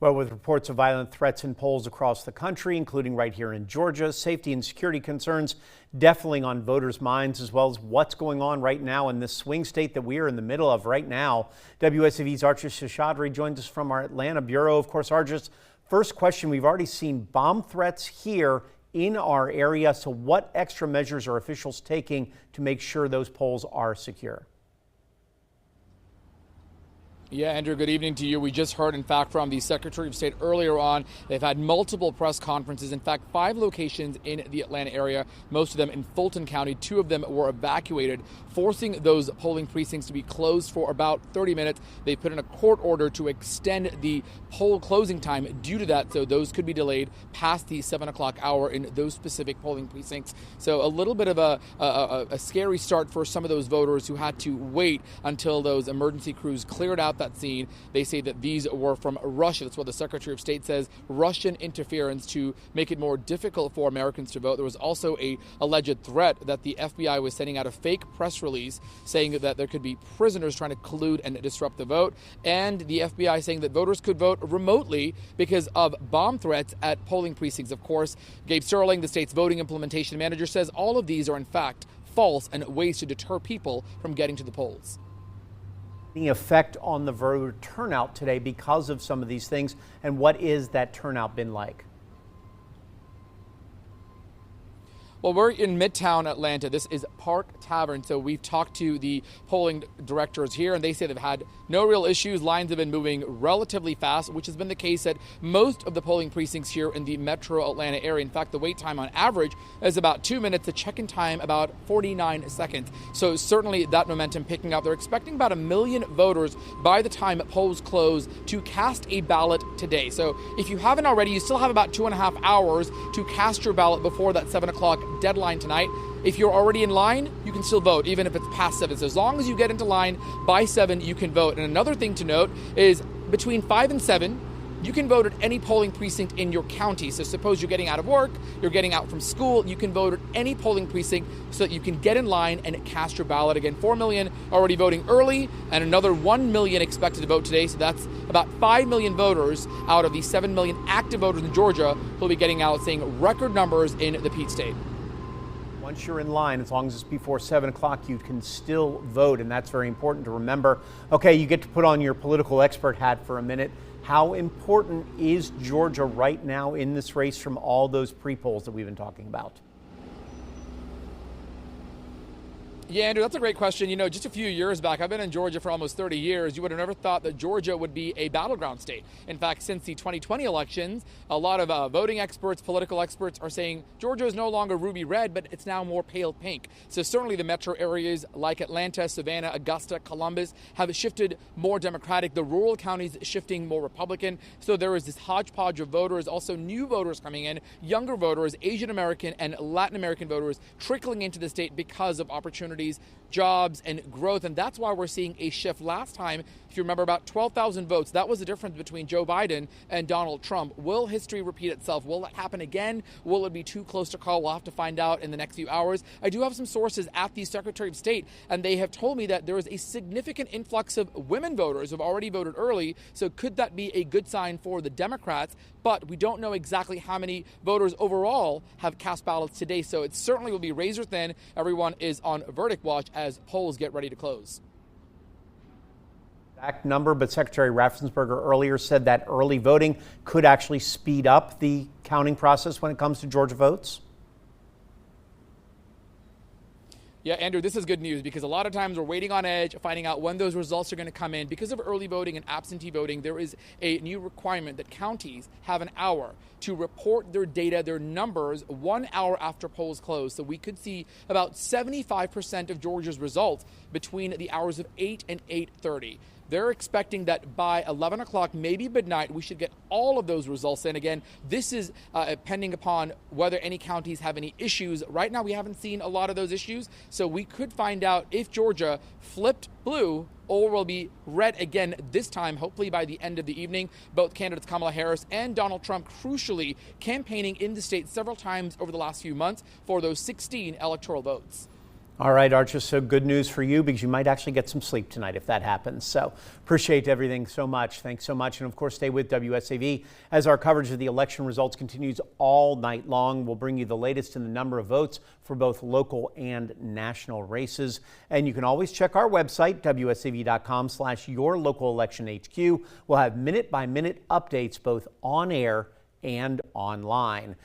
Well, with reports of violent threats in polls across the country, including right here in Georgia, safety and security concerns definitely on voters' minds, as well as what's going on right now in this swing state that we are in the middle of right now. WSAV's Archith Seshadri joins us from our Atlanta bureau. Of course, Archith, first question, we've already seen bomb threats here in our area. So what extra measures are officials taking to make sure those polls are secure? Yeah, Andrew, good evening to you. We just heard, in fact, from the Secretary of State earlier on. They've had multiple press conferences. In fact, 5 locations in the Atlanta area, most of them in Fulton County. 2 of them were evacuated, forcing those polling precincts to be closed for about 30 minutes. They put in a court order to extend the poll closing time due to that, so those could be delayed past the 7 o'clock hour in those specific polling precincts. So a little bit of a scary start for some of those voters who had to wait until those emergency crews cleared out that scene. They say that these were from Russia. That's what the Secretary of State says, Russian interference to make it more difficult for Americans to vote. There was also a alleged threat that the FBI was sending out a fake press release saying that there could be prisoners trying to collude and disrupt the vote, and the FBI saying that voters could vote remotely because of bomb threats at polling precincts. Of course, Gabe Sterling, the state's voting implementation manager, says all of these are in fact false and ways to deter people from getting to the polls. The effect on the voter turnout today because of some of these things, and what is that turnout been like? Well, we're in Midtown Atlanta. This is Park Tavern. So we've talked to the polling directors here, and they say they've had no real issues. Lines have been moving relatively fast, which has been the case at most of the polling precincts here in the metro Atlanta area. In fact, the wait time on average is about 2 minutes, the check-in time about 49 seconds. So certainly that momentum picking up. They're expecting about 1 million voters by the time polls close to cast a ballot today. So if you haven't already, you still have about 2.5 hours to cast your ballot before that 7 o'clock deadline tonight. If you're already in line, you can still vote, even if it's past 7. So as long as you get into line by 7, you can vote. And another thing to note is between 5 and 7, you can vote at any polling precinct in your county. So suppose you're getting out of work, you're getting out from school, you can vote at any polling precinct so that you can get in line and cast your ballot. Again, 4 million already voting early and another 1 million expected to vote today. So that's about 5 million voters out of the 7 million active voters in Georgia who will be getting out, seeing record numbers in the Peach State. Once you're in line, as long as it's before 7 o'clock, you can still vote, and that's very important to remember. Okay, you get to put on your political expert hat for a minute. How important is Georgia right now in this race from all those pre-polls that we've been talking about? Yeah, Andrew, that's a great question. You know, just a few years back, I've been in Georgia for almost 30 years. You would have never thought that Georgia would be a battleground state. In fact, since the 2020 elections, a lot of voting experts, political experts are saying Georgia is no longer ruby red, but it's now more pale pink. So certainly the metro areas like Atlanta, Savannah, Augusta, Columbus have shifted more Democratic. The rural counties shifting more Republican. So there is this hodgepodge of voters, also new voters coming in, younger voters, Asian American and Latin American voters trickling into the state because of opportunities, jobs, and growth. And that's why we're seeing a shift. Last time, if you remember, about 12,000 votes. That was the difference between Joe Biden and Donald Trump. Will history repeat itself? Will it happen again? Will it be too close to call? We'll have to find out in the next few hours. I do have some sources at the Secretary of State, and they have told me that there is a significant influx of women voters who have already voted early. So could that be a good sign for the Democrats? But we don't know exactly how many voters overall have cast ballots today. So it certainly will be razor thin. Everyone is on verdict watch as polls get ready to close. Exact number, but Secretary Raffensperger earlier said that early voting could actually speed up the counting process when it comes to Georgia votes. Yeah, Andrew, this is good news because a lot of times we're waiting on edge, finding out when those results are going to come in. Because of early voting and absentee voting, there is a new requirement that counties have an hour to report their data, their numbers, 1 hour after polls close. So we could see about 75% of Georgia's results between the hours of 8 and 8:30. They're expecting that by 11 o'clock, maybe midnight, we should get all of those results in. Again, this is pending upon whether any counties have any issues. Right now, we haven't seen a lot of those issues. So we could find out if Georgia flipped blue or will be red again this time, hopefully by the end of the evening. Both candidates, Kamala Harris and Donald Trump, crucially campaigning in the state several times over the last few months for those 16 electoral votes. All right, Archith, so good news for you because you might actually get some sleep tonight if that happens. So appreciate everything so much. Thanks so much. And of course, stay with WSAV as our coverage of the election results continues all night long. We'll bring you the latest in the number of votes for both local and national races. And you can always check our website, wsav.com/yourlocalelection HQ. We'll have minute by minute updates both on air and online.